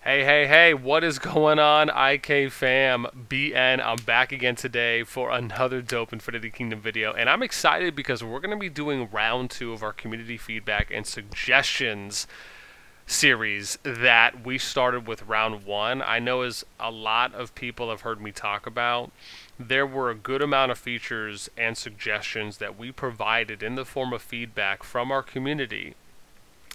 Hey, what is going on, IK fam? BN, I'm back again today for another dope Infinity Kingdom video, and I'm excited because we're going to be doing round 2 of our community feedback and suggestions series that we started with round 1. I know as a lot of people have heard me talk about, there were a good amount of features and suggestions that we provided in the form of feedback from our community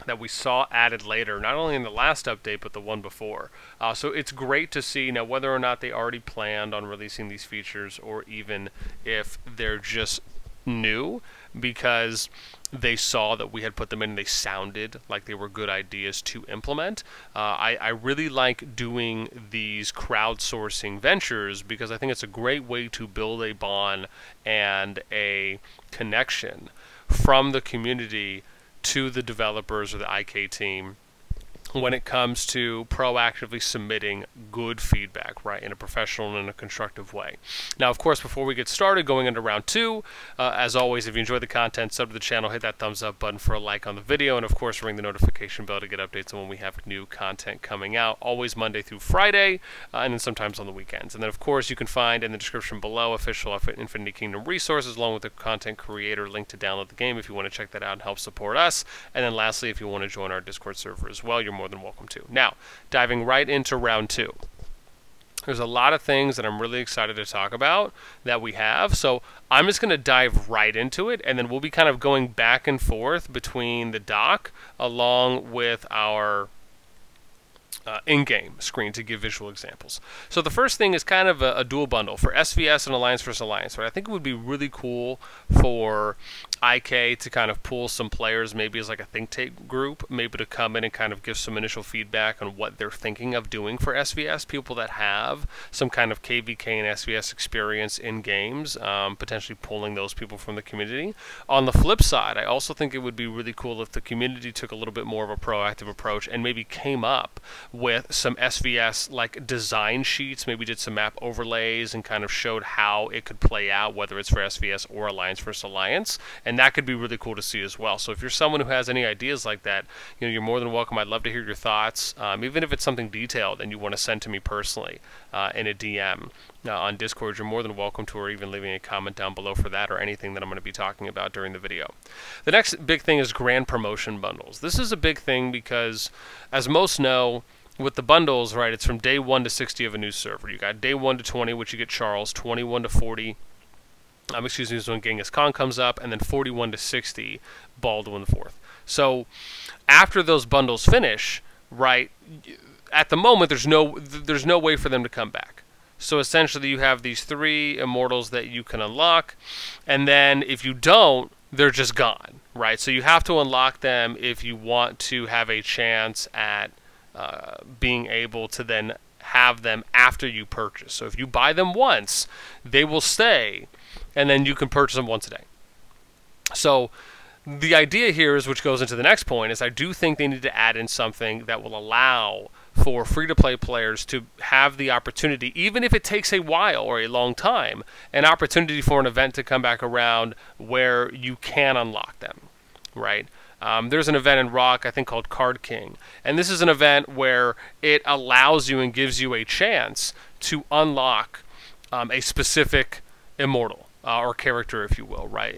that we saw added later, not only in the last update, but the one before. So it's great to see now whether or not they already planned on releasing these features or even if they're just new because they saw that we had put them in and they sounded like they were good ideas to implement. I really like doing these crowdsourcing ventures because I think it's a great way to build a bond and a connection from the community to the developers or the IK team when it comes to proactively submitting good feedback, right, in a professional and in a constructive way. Now, of course, before we get started going into round 2, as always, if you enjoy the content, sub to the channel, hit that thumbs up button for a like on the video, and of course, ring the notification bell to get updates on when we have new content coming out, always Monday through Friday, and then sometimes on the weekends. And then, of course, you can find in the description below official Infinity Kingdom resources along with the content creator link to download the game if you want to check that out and help support us. And then lastly, if you want to join our Discord server as well, you're more than welcome to. Now, diving right into round 2. There's a lot of things that I'm really excited to talk about that we have, so I'm just going to dive right into it, and then we'll be kind of going back and forth between the doc along with our in-game screen to give visual examples. So the first thing is kind of a dual bundle for SVS and Alliance vs. Alliance. Right? I think it would be really cool for IK to kind of pull some players, maybe as like a think tank group, maybe to come in and kind of give some initial feedback on what they're thinking of doing for SVS, people that have some kind of KVK and SVS experience in games, potentially pulling those people from the community. On the flip side, I also think it would be really cool if the community took a little bit more of a proactive approach and maybe came up with some SVS like design sheets, maybe did some map overlays and kind of showed how it could play out, whether it's for SVS or Alliance vs. Alliance, and that could be really cool to see as well. So if you're someone who has any ideas like that, you know, you're more than welcome. I'd love to hear your thoughts, even if it's something detailed and you want to send to me personally in a DM on Discord, you're more than welcome to, or even leaving a comment down below for that or anything that I'm going to be talking about during the video. The next big thing is grand promotion bundles. This is a big thing because, as most know, with the bundles, right, it's from day 1 to 60 of a new server. You got day 1 to 20, which you get Charles, 21 to 40, excuse me, is when Genghis Khan comes up, and then 41 to 60, Baldwin IV. So after those bundles finish, right, at the moment there's no way for them to come back. So essentially you have these 3 immortals that you can unlock, and then if you don't, they're just gone, right? So you have to unlock them if you want to have a chance at being able to then have them after you purchase. So if you buy them once, they will stay, and then you can purchase them once a day. So the idea here is, which goes into the next point, is I do think they need to add in something that will allow for free-to-play players to have the opportunity, even if it takes a while or a long time, an opportunity for an event to come back around where you can unlock them, right? There's an event in Rock, I think, called Card King. And this is an event where it allows you and gives you a chance to unlock a specific immortal or character, if you will, right?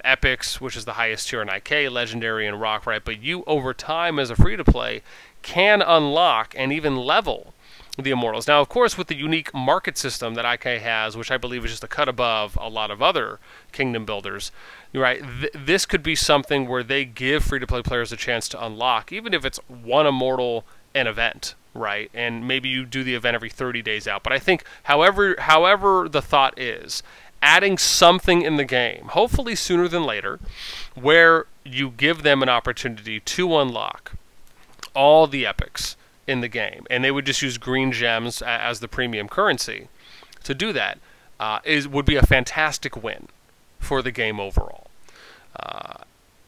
Epics, which is the highest tier in IK, Legendary in Rock, right? But you, over time, as a free-to-play, can unlock and even level the immortals. Now, of course, with the unique market system that IK has, which I believe is just a cut above a lot of other kingdom builders, right, this could be something where they give free-to-play players a chance to unlock, even if it's one immortal an event, right? And maybe you do the event every 30 days out. But I think, however the thought is, adding something in the game, hopefully sooner than later, where you give them an opportunity to unlock all the epics in the game, and they would just use green gems as the premium currency to do that, would be a fantastic win for the game overall.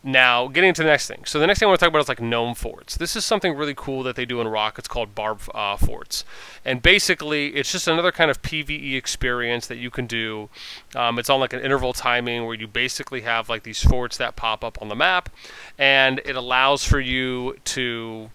Now, getting into the next thing. So the next thing I want to talk about is like gnome forts. This is something really cool that they do in Rock. It's called barb forts. And basically, it's just another kind of PvE experience that you can do. It's on like an interval timing where you basically have like these forts that pop up on the map. And it allows for you to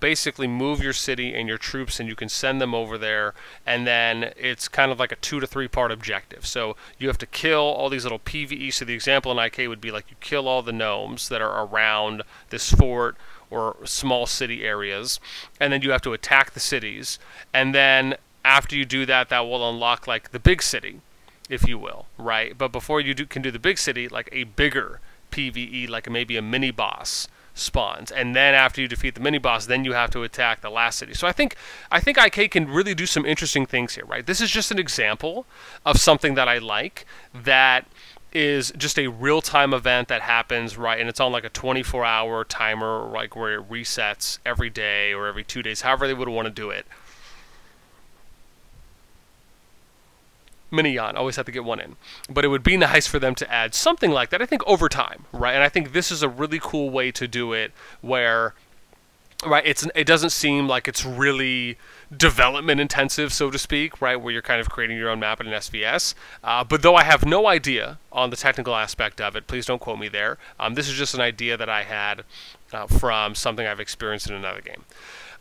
basically move your city and your troops, and you can send them over there, and then it's kind of like a 2 to 3 part objective. So you have to kill all these little PvE. So the example in IK would be like you kill all the gnomes that are around this fort or small city areas, and then you have to attack the cities, and then after you do that, that will unlock like the big city, if you will, right? But before you can do the big city, like a bigger PvE, like maybe a mini boss spawns, and then after you defeat the mini boss, then you have to attack the last city. So I think IK can really do some interesting things here, right? This is just an example of something that I like, that is just a real-time event that happens, right? And it's on like a 24-hour timer, like where it resets every day or every 2 days, however they would want to do it. Minion, always have to get one in. But it would be nice for them to add something like that, I think, over time, right? And I think this is a really cool way to do it where, right, it doesn't seem like it's really development intensive, so to speak, right, where you're kind of creating your own map in an SVS. But though I have no idea on the technical aspect of it, please don't quote me there. This is just an idea that I had from something I've experienced in another game.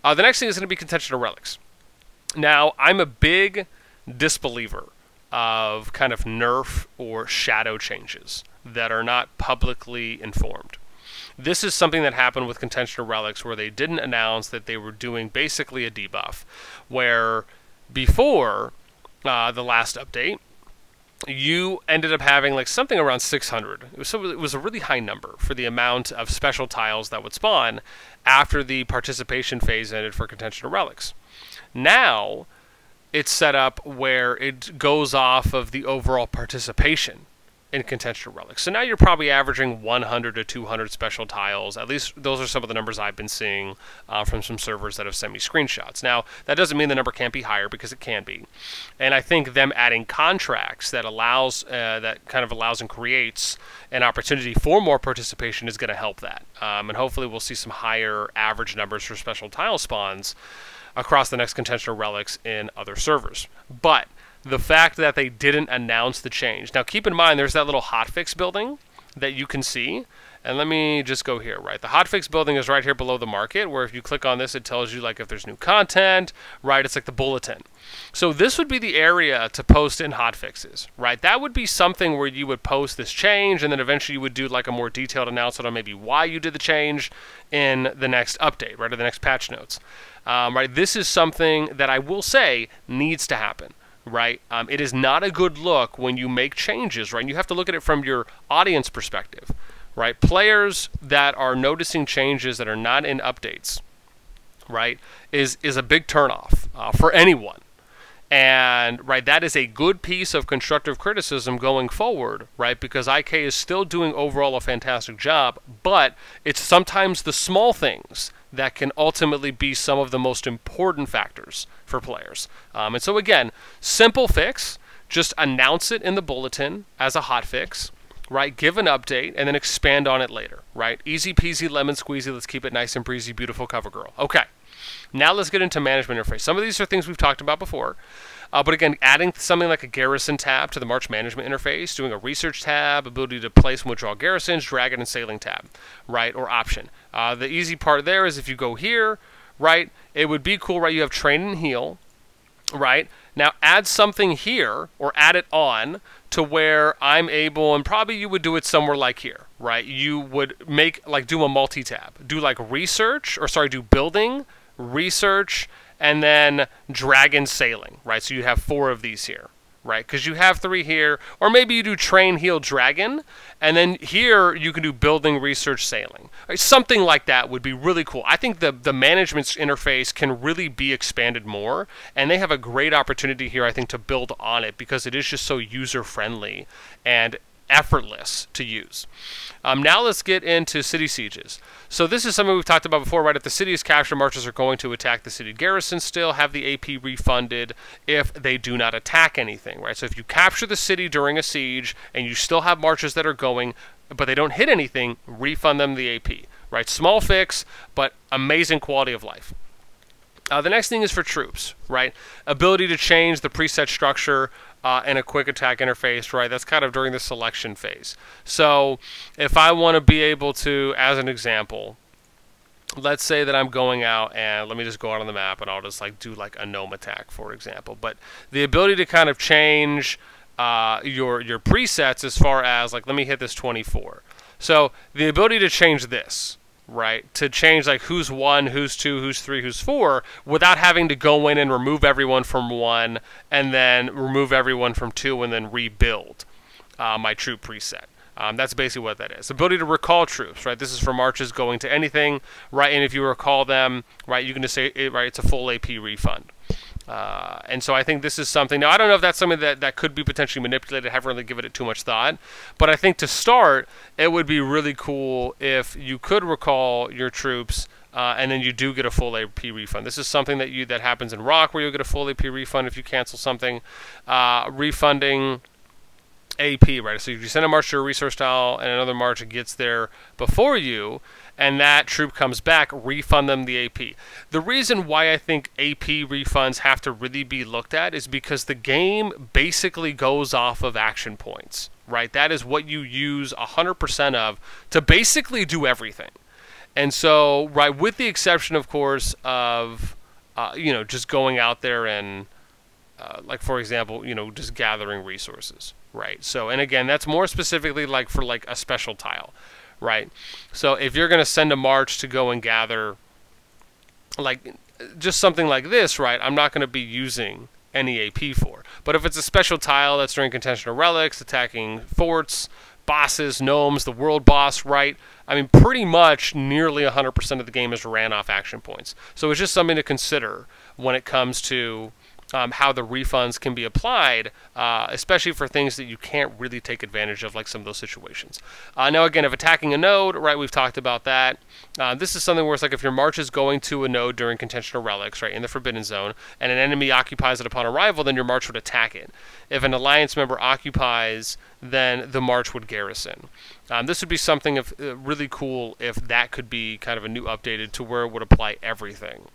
The next thing is going to be Contentional Relics. Now, I'm a big disbeliever of kind of nerf or shadow changes that are not publicly informed. This is something that happened with Contentional Relics, where they didn't announce that they were doing basically a debuff, where before the last update, you ended up having like something around 600. It was a really high number for the amount of special tiles that would spawn after the participation phase ended for Contentional Relics. Now, it's set up where it goes off of the overall participation in Contentional Relics. So now you're probably averaging 100 to 200 special tiles. At least those are some of the numbers I've been seeing from some servers that have sent me screenshots. Now, that doesn't mean the number can't be higher, because it can be. And I think them adding contracts that kind of allows and creates an opportunity for more participation is going to help that. And hopefully we'll see some higher average numbers for special tile spawns across the next Contentional Relics in other servers. But the fact that they didn't announce the change. Now keep in mind, there's that little hotfix building that you can see. And let me just go here, right? The hotfix building is right here below the market, where if you click on this, it tells you like if there's new content, right? It's like the bulletin. So this would be the area to post in hotfixes, right? That would be something where you would post this change, and then eventually you would do like a more detailed announcement on maybe why you did the change in the next update, right? Or the next patch notes. Right, this is something that I will say needs to happen, right? It is not a good look when you make changes, right? And you have to look at it from your audience perspective, right? Players that are noticing changes that are not in updates, right, is a big turnoff for anyone. And, right, that is a good piece of constructive criticism going forward, right, because IK is still doing overall a fantastic job, but it's sometimes the small things that can ultimately be some of the most important factors for players. And so again, simple fix, just announce it in the bulletin as a hotfix, right? Give an update and then expand on it later, right? Easy peasy lemon squeezy, let's keep it nice and breezy, beautiful cover girl. Okay, now let's get into management interface. Some of these are things we've talked about before. But again, adding something like a garrison tab to the March management interface, doing a research tab, ability to place and withdraw garrisons, dragon and sailing tab, right, or option. The easy part there is if you go here, right, it would be cool, right, you have train and heal, right. Now add something here, or add it on, to where I'm able, and probably you would do it somewhere like here, right. You would make, like, do a multi-tab. Do like research, or sorry, do building, research, and then dragon sailing, right? So you have 4 of these here, right? Because you have 3 here, or maybe you do train, heal, dragon, and then here you can do building, research, sailing. Right? Something like that would be really cool. I think the management interface can really be expanded more, and they have a great opportunity here, I think, to build on it, because it is just so user-friendly and effortless to use. Now let's get into city sieges. So this is something we've talked about before, right? If the city is captured, marchers are going to attack the city garrison still, have the AP refunded if they do not attack anything, right? So if you capture the city during a siege and you still have marchers that are going, but they don't hit anything, refund them the AP, right? Small fix, but amazing quality of life. The next thing is for troops, right? Ability to change the preset structure and a quick attack interface, right? That's kind of during the selection phase. So if I want to be able to, as an example, let's say that I'm going out and let me just go out on the map and I'll just like do like a gnome attack, for example. But the ability to kind of change your presets as far as like, let me hit this 24. So the ability to change this, right? To change like who's 1, who's 2, who's 3, who's 4, without having to go in and remove everyone from 1 and then remove everyone from 2 and then rebuild my troop preset. That's basically what that is. Ability to recall troops, right? This is for marches going to anything, right? And if you recall them, right, you can just say, right, it's a full AP refund. And so I think this is something, now I don't know if that's something that could be potentially manipulated. I haven't really given it too much thought. But I think to start, it would be really cool if you could recall your troops and then you do get a full AP refund. This is something that happens in Rock, where you'll get a full AP refund if you cancel something. Refunding AP, right? So if you send a march to a resource tile and another march gets there before you, and that troop comes back, refund them the AP. The reason why I think AP refunds have to really be looked at is because the game basically goes off of action points, right? That is what you use 100% of to basically do everything. And so, right, with the exception, of course, of, just going out there and, like, for example, just gathering resources, right? So, and again, that's more specifically like for like a special tile, right? So if you're going to send a march to go and gather, like, just something like this, right, I'm not going to be using any AP for. But if it's a special tile that's during Contentional Relics, attacking forts, bosses, gnomes, the world boss, right, I mean, pretty much nearly 100% of the game is ran off action points. So it's just something to consider when it comes to how the refunds can be applied, especially for things that you can't really take advantage of, like some of those situations. Now, again, if attacking a node, right, we've talked about that. This is something where it's like if your march is going to a node during Contentional Relics, right, in the Forbidden Zone, and an enemy occupies it upon arrival, then your march would attack it. If an alliance member occupies, then the march would garrison. This would be something really cool if that could be kind of a new updated to where it would apply everything.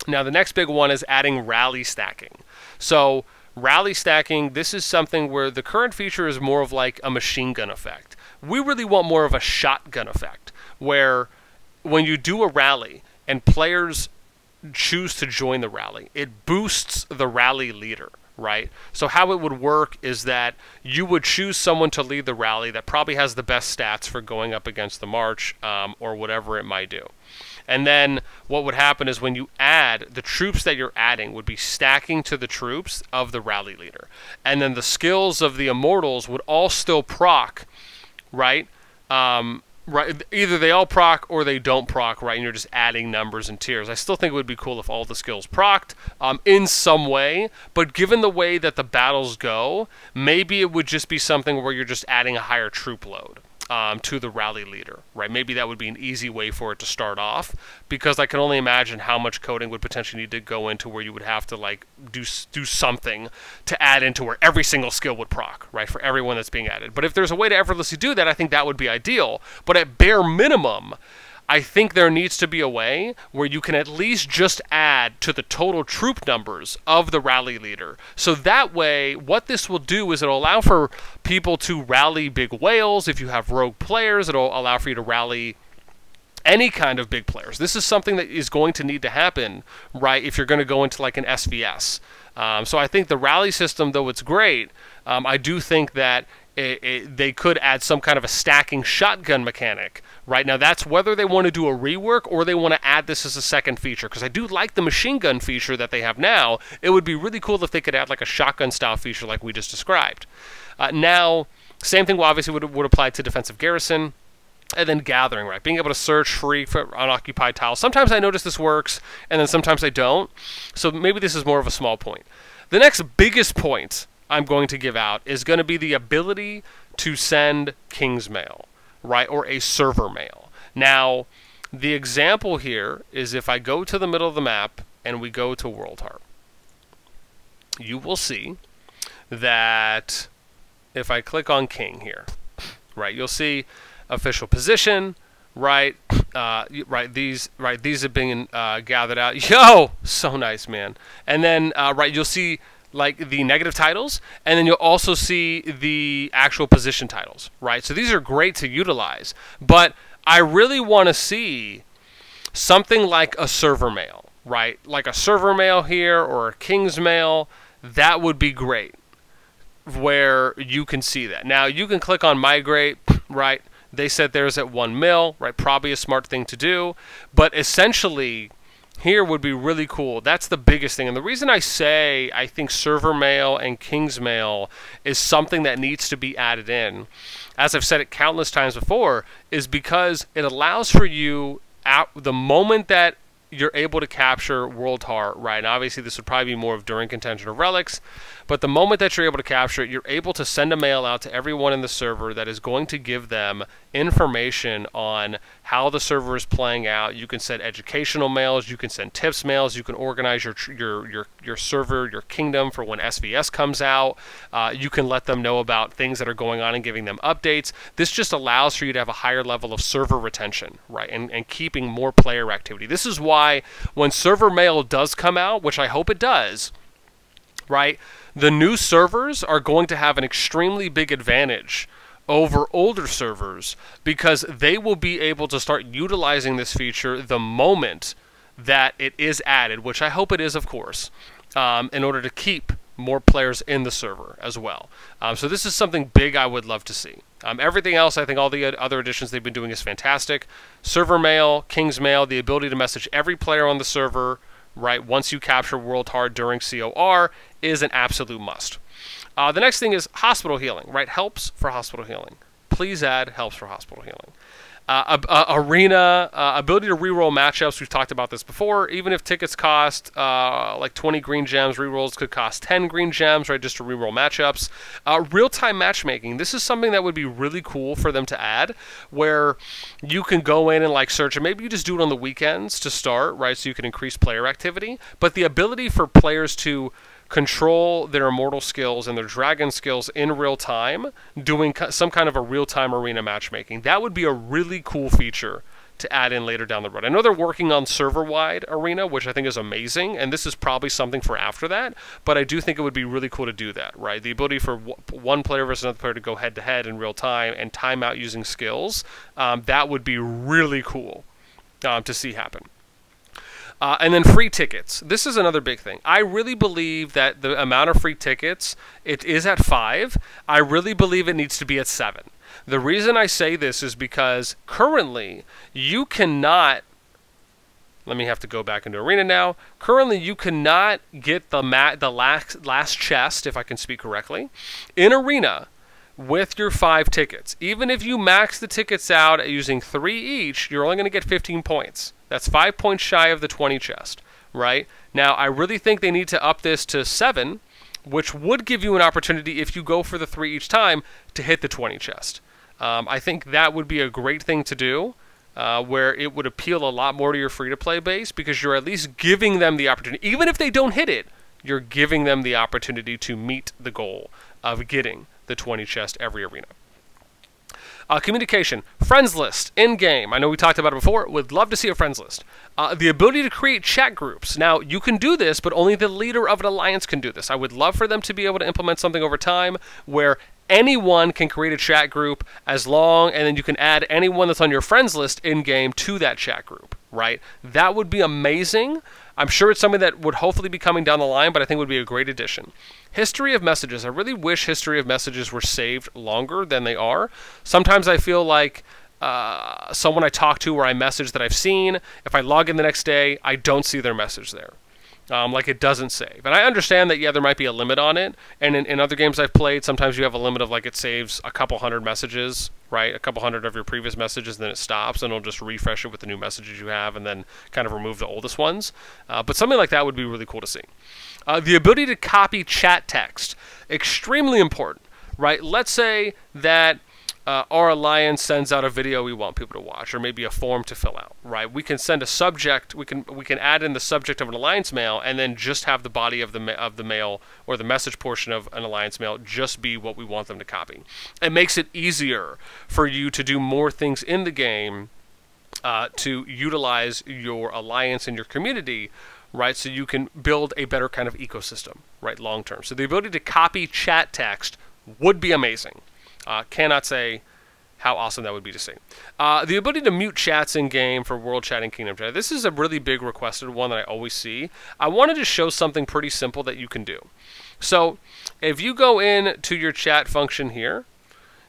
Now, the next big one is adding rally stacking. So, rally stacking, this is something where the current feature is more of like a machine gun effect. We really want more of a shotgun effect, where when you do a rally and players choose to join the rally, it boosts the rally leader, right? So how it would work is that you would choose someone to lead the rally that probably has the best stats for going up against the march or whatever it might do. And then what would happen is when you add, the troops that you're adding would be stacking to the troops of the rally leader. And then the skills of the immortals would all still proc, right? Right, either they all proc or they don't proc, right? And you're just adding numbers and tiers. I still think it would be cool if all the skills procced in some way, but given the way that the battles go, maybe it would just be something where you're just adding a higher troop load to the rally leader, right? Maybe that would be an easy way for it to start off, because I can only imagine how much coding would potentially need to go into where you would have to like do something to add into where every single skill would proc, right, for everyone that's being added. But if there's a way to effortlessly do that, I think that would be ideal. But at bare minimum, I think there needs to be a way where you can at least just add to the total troop numbers of the rally leader. So that way, what this will do is it'll allow for people to rally big whales. If you have rogue players, it'll allow for you to rally any kind of big players. This is something that is going to need to happen, right, if you're going to go into like an SVS. So I think the rally system, though it's great, I do think that they could add some kind of a stacking shotgun mechanic. Right now, that's whether they want to do a rework or they want to add this as a second feature. Because I do like the machine gun feature that they have now. It would be really cool if they could add like a shotgun style feature like we just described. Now, same thing obviously would apply to defensive garrison. And then gathering, right? Being able to search free for unoccupied tiles. Sometimes I notice this works, and then sometimes I don't. So maybe this is more of a small point. The next biggest point I'm going to give out is going to be the ability to send King's Mail, right, or a server mail. Now, the example here is if I go to the middle of the map and we go to World Heart, you will see that if I click on King here, right, you'll see official position, right, these have been gathered out. Yo, so nice, man. And then right, you'll see like the negative titles, and then you'll also see the actual position titles, right? So these are great to utilize, but I really want to see something like a server mail, right? Like a server mail here or a King's mail, that would be great, where you can see that. Now, you can click on migrate, right? They said there's at 1 mil, right? Probably a smart thing to do, but essentially here would be really cool. That's the biggest thing. And the reason I say I think server mail and King's mail is something that needs to be added in, as I've said it countless times before, is because it allows for you, at the moment that you're able to capture World Heart, right? And obviously this would probably be more of during Contentional Relics, but the moment that you're able to capture it, you're able to send a mail out to everyone in the server that is going to give them information on how the server is playing out. You can send educational mails, you can send tips mails, you can organize your server, your kingdom for when SVS comes out. You can let them know about things that are going on and giving them updates. This just allows for you to have a higher level of server retention, right? And keeping more player activity. This is why when server mail does come out, which I hope it does, right? The new servers are going to have an extremely big advantage over older servers because they will be able to start utilizing this feature the moment that it is added, which I hope it is, of course, in order to keep more players in the server as well. So this is something big I would love to see. Everything else, I think all the other additions they've been doing is fantastic. Server mail, King's mail, the ability to message every player on the server, right, once you capture World Heart during COR is an absolute must. The next thing is hospital healing, right? Helps for hospital healing. Please add helps for hospital healing. Arena, ability to reroll matchups. We've talked about this before. Even if tickets cost like 20 green gems, rerolls could cost 10 green gems, right, just to reroll matchups. Real-time matchmaking. This is something that would be really cool for them to add, where you can go in and like search, and maybe you just do it on the weekends to start, right, so you can increase player activity. But the ability for players to control their immortal skills and their dragon skills in real time, doing some kind of a real-time arena matchmaking. That would be a really cool feature to add in later down the road. I know they're working on server-wide arena, which I think is amazing, and this is probably something for after that, but I do think it would be really cool to do that, right? The ability for one player versus another player to go head-to-head in real time and time out using skills, that would be really cool to see happen. And then free tickets. This is another big thing. I really believe that the amount of free tickets, it is at 5. I really believe it needs to be at 7. The reason I say this is because currently you cannot, let me have to go back into Arena now. Currently you cannot get the last chest, if I can speak correctly, in Arena with your 5 tickets. Even if you max the tickets out at using 3 each, you're only going to get 15 points. That's 5 points shy of the 20 chest, right? Now, I really think they need to up this to 7, which would give you an opportunity, if you go for the 3 each time, to hit the 20 chest. I think that would be a great thing to do, where it would appeal a lot more to your free-to-play base, because you're at least giving them the opportunity. Even if they don't hit it, you're giving them the opportunity to meet the goal of getting the 20 chest every arena. Communication. Friends list in-game. I know we talked about it before. Would love to see a friends list. The ability to create chat groups. Now, you can do this, but only the leader of an alliance can do this. I would love for them to be able to implement something over time where anyone can create a chat group and then you can add anyone that's on your friends list in-game to that chat group, right? That would be amazing. I'm sure it's something that would hopefully be coming down the line, but I think would be a great addition. History of messages. I really wish history of messages were saved longer than they are. Sometimes I feel like someone I talk to or I message that I've seen, if I log in the next day, I don't see their message there. Like it doesn't save. And I understand that, yeah, there might be a limit on it. And in other games I've played, sometimes you have a limit of like it saves a couple hundred messages, right? A couple hundred of your previous messages, and then it stops, and it'll just refresh it with the new messages you have and then kind of remove the oldest ones. But something like that would be really cool to see. The ability to copy chat text. Extremely important, right? Let's say that our alliance sends out a video we want people to watch, or maybe a form to fill out, right? We can send a subject, we can add in the subject of an alliance mail, and then just have the body of the mail, or the message portion of an alliance mail, just be what we want them to copy. It makes it easier for you to do more things in the game to utilize your alliance and your community, right? So you can build a better kind of ecosystem, right, long term. So the ability to copy chat text would be amazing. Cannot say how awesome that would be to see. The ability to mute chats in-game for World Chat and Kingdom Chat. This is a really big requested one that I always see. I wanted to show something pretty simple that you can do. So if you go into your chat function here,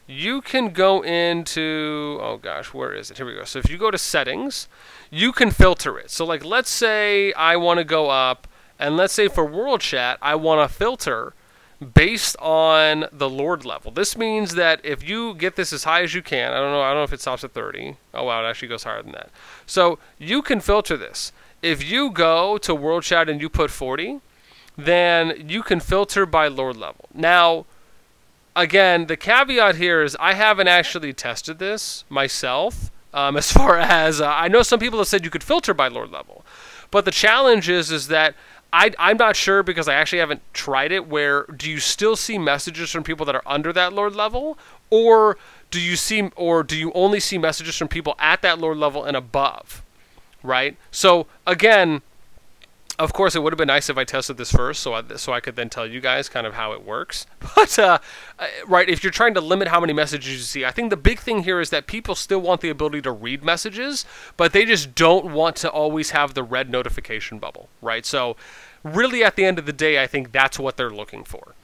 you can go into, oh gosh, where is it? Here we go. So if you go to settings, you can filter it. So like, let's say I want to go up, and let's say for World Chat, I want to filter based on the Lord level. This means that if you get this as high as you can, I don't know if it stops at 30. Oh wow, it actually goes higher than that. So you can filter this. If you go to World Chat and you put 40, then you can filter by Lord level. Now, again, the caveat here is I haven't actually tested this myself. As far as I know, some people have said you could filter by Lord level, but the challenge is that I'm not sure, because I actually haven't tried it, where do you still see messages from people that are under that Lord level, or do you only see messages from people at that Lord level and above, right? So again, of course, it would have been nice if I tested this first, so I could then tell you guys kind of how it works. But right, if you're trying to limit how many messages you see, I think the big thing here is that people still want the ability to read messages, but they just don't want to always have the red notification bubble, right? So really, at the end of the day, I think that's what they're looking for.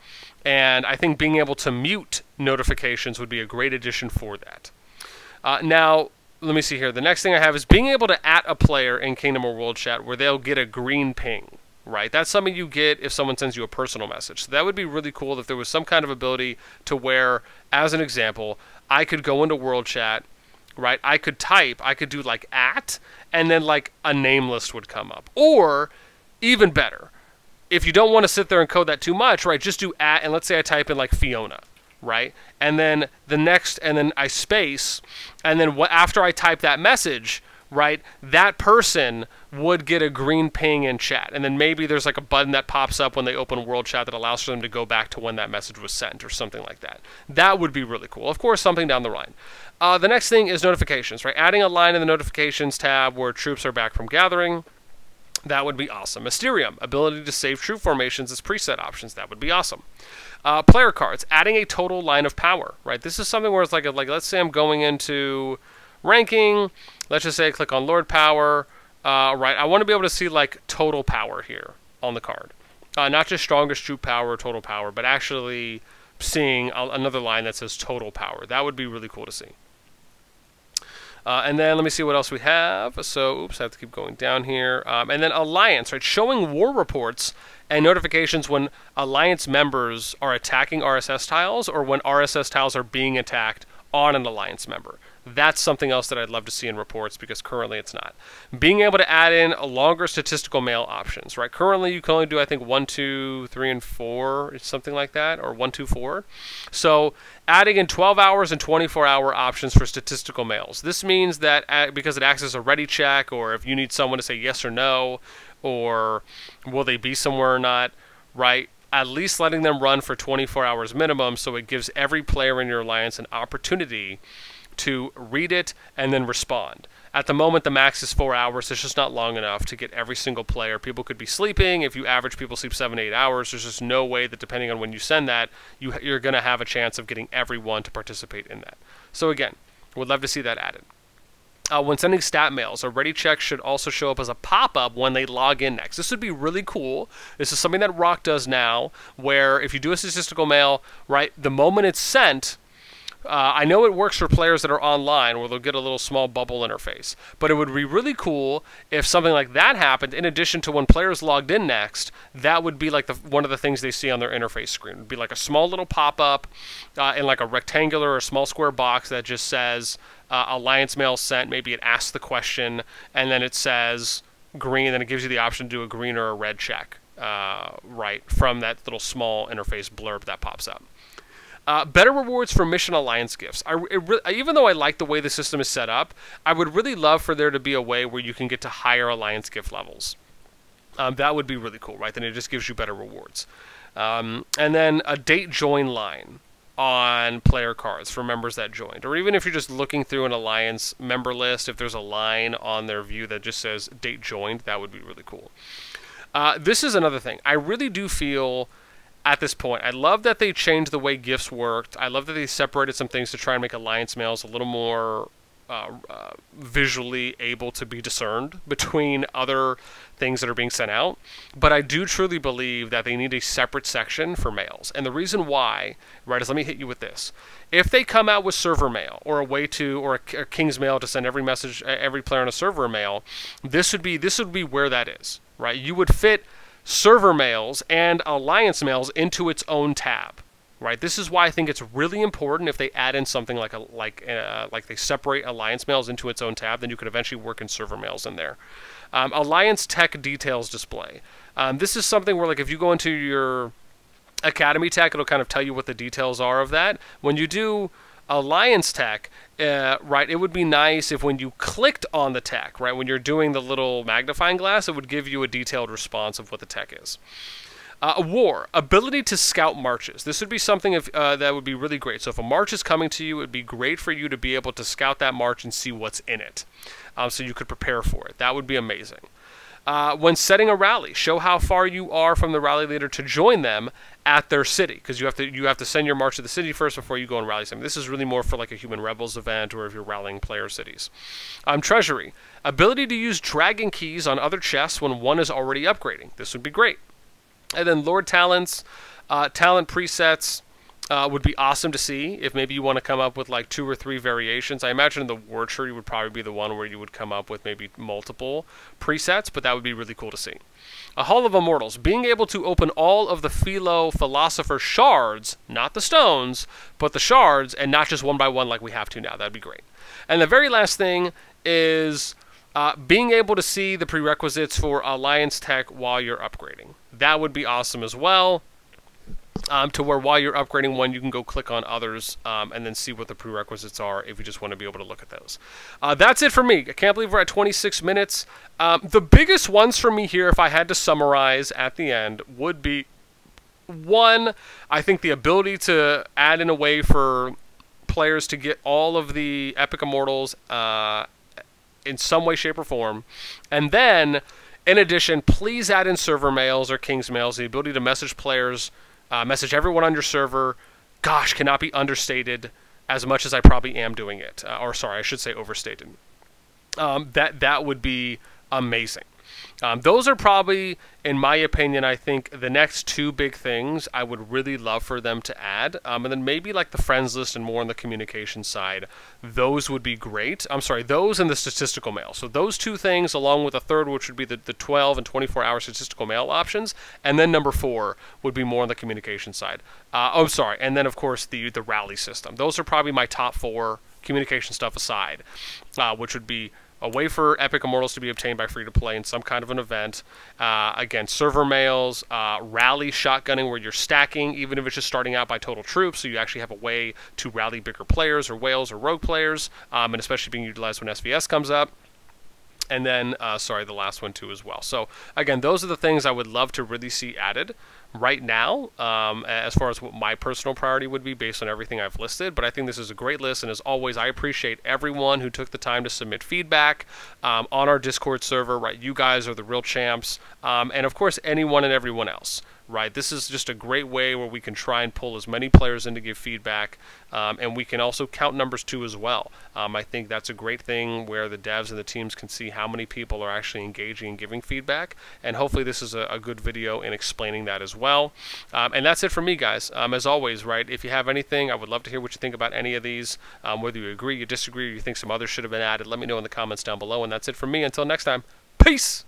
And I think being able to mute notifications would be a great addition for that. Now, let me see here. The next thing I have is being able to @ a player in Kingdom or World Chat where they'll get a green ping, right? That's something you get if someone sends you a personal message. So that would be really cool if there was some kind of ability to where, as an example, I could go into World Chat, right? I could do like @, and then like a name list would come up. Or, even better, if you don't want to sit there and code that too much, right, just do @, and let's say I type in like Fiona, right? And then and then I space, and then after I type that message, right, that person would get a green ping in chat. And then maybe there's like a button that pops up when they open World Chat that allows for them to go back to when that message was sent or something like that. That would be really cool. Of course, something down the line. The next thing is notifications, right? Adding a line in the notifications tab where troops are back from gathering. That would be awesome. Mysterium, ability to save troop formations as preset options. That would be awesome. Player cards, adding a total line of power, right? This is something where it's like let's say I'm going into ranking. Let's just say I click on Lord Power, right? I want to be able to see like total power here on the card. Not just strongest troop power or total power, but actually seeing another line that says total power. That would be really cool to see. And then let me see what else we have. So, oops, I have to keep going down here. And then Alliance, right? Showing war reports and notifications when Alliance members are attacking RSS tiles or when RSS tiles are being attacked on an Alliance member. That's something else that I'd love to see in reports, because currently it's not. Being able to add in a longer statistical mail options, right? Currently you can only do, I think, 1, 2, 3, and 4, something like that, or 1, 2, 4. So adding in 12 hours and 24-hour options for statistical mails. This means that because it acts as a ready check, or if you need someone to say yes or no, or will they be somewhere or not, right? At least letting them run for 24 hours minimum, so it gives every player in your alliance an opportunity to read it and then respond. At the moment, the max is 4 hours. It's just not long enough to get every single player. People could be sleeping. If you average people sleep 7 to 8 hours, there's just no way that depending on when you send that, you're going to have a chance of getting everyone to participate in that. So again, would love to see that added. When sending stat mails, a ready check should also show up as a pop-up when they log in next. This would be really cool. This is something that Rock does now, where if you do a statistical mail, right, the moment it's sent, I know it works for players that are online where they'll get a little small bubble interface, but it would be really cool if something like that happened in addition to when players logged in next. That would be like one of the things they see on their interface screen. It would be like a small little pop-up in like a rectangular or small square box that just says Alliance mail sent. Maybe it asks the question and then it says green, then it gives you the option to do a green or a red check right from that little small interface blurb that pops up. Better rewards for mission alliance gifts. Even though I like the way the system is set up, I would really love for there to be a way where you can get to higher alliance gift levels. That would be really cool, right? Then it just gives you better rewards. And then a date join line on player cards for members that joined. Or even if you're just looking through an alliance member list, if there's a line on their view that just says date joined, that would be really cool. This is another thing. I really do feel at this point. I love that they changed the way gifts worked. I love that they separated some things to try and make alliance mails a little more visually able to be discerned between other things that are being sent out. But I do truly believe that they need a separate section for mails. And the reason why, right, is let me hit you with this. If they come out with server mail or a way to, or a King's mail to send every message, every player on a server mail, this would be where that is, right? You would fit server mails and alliance mails into its own tab. Right. This is why I think it's really important if they add in something like they separate alliance mails into its own tab, then you could eventually work in server mails in there. Alliance tech details display. This is something where, like, if you go into your Academy tech, it'll kind of tell you what the details are of that. When you do alliance tech, right, it would be nice if when you clicked on the tech, right, when you're doing the little magnifying glass, it would give you a detailed response of what the tech is. War, ability to scout marches. This would be something that would be really great. So if a march is coming to you, it would be great for you to be able to scout that march and see what's in it, so you could prepare for it. That would be amazing. When setting a rally, show how far you are from the rally leader to join them at their city, because you have to send your march to the city first before you go and rally them. This is really more for like a Human Rebels event or if you're rallying player cities. Treasury, ability to use dragon keys on other chests when one is already upgrading. This would be great. And then Lord Talents, talent presets would be awesome to see if maybe you want to come up with like 2 or 3 variations. I imagine the War Tree would probably be the one where you would come up with maybe multiple presets, but that would be really cool to see. A Hall of Immortals, being able to open all of the Philosopher shards, not the stones, but the shards, and not just one by one like we have to now. That'd be great. And the very last thing is being able to see the prerequisites for Alliance Tech while you're upgrading. That would be awesome as well, to where while you're upgrading one, you can go click on others and then see what the prerequisites are if you just want to be able to look at those. That's it for me. I can't believe we're at 26 minutes. The biggest ones for me here, if I had to summarize at the end, would be, one, I think the ability to add in a way for players to get all of the Epic Immortals in some way, shape, or form. And then, in addition, please add in server mails or King's mails, the ability to message players, message everyone on your server. Gosh, cannot be understated as much as I probably am doing it. Or sorry, I should say overstated. That would be amazing. Those are probably, in my opinion, I think the next 2 big things I would really love for them to add. And then maybe like the friends list and more on the communication side. Those would be great. I'm sorry, those and the statistical mail. So those 2 things, along with a third, which would be the 12 and 24-hour statistical mail options. And then number 4 would be more on the communication side. And then, of course, the rally system. Those are probably my top 4, communication stuff aside, which would be a way for Epic Immortals to be obtained by free-to-play in some kind of an event. Again, server mails, rally shotgunning where you're stacking, even if it's just starting out by total troops, so you actually have a way to rally bigger players or whales or rogue players, and especially being utilized when SVS comes up. And then, the last one too as well. So, again, those are the things I would love to really see added right now, as far as what my personal priority would be based on everything I've listed. But I think this is a great list, and as always, I appreciate everyone who took the time to submit feedback on our Discord server. Right, you guys are the real champs, and of course, anyone and everyone else. Right, this is just a great way where we can try and pull as many players in to give feedback, and we can also count numbers too as well. I think that's a great thing where the devs and the teams can see how many people are actually engaging and giving feedback, and hopefully this is a good video in explaining that as well. And that's it for me, guys. As always, right, if you have anything, I would love to hear what you think about any of these, whether you agree, you disagree, or you think some others should have been added. Let me know in the comments down below, and that's it for me. Until next time, peace!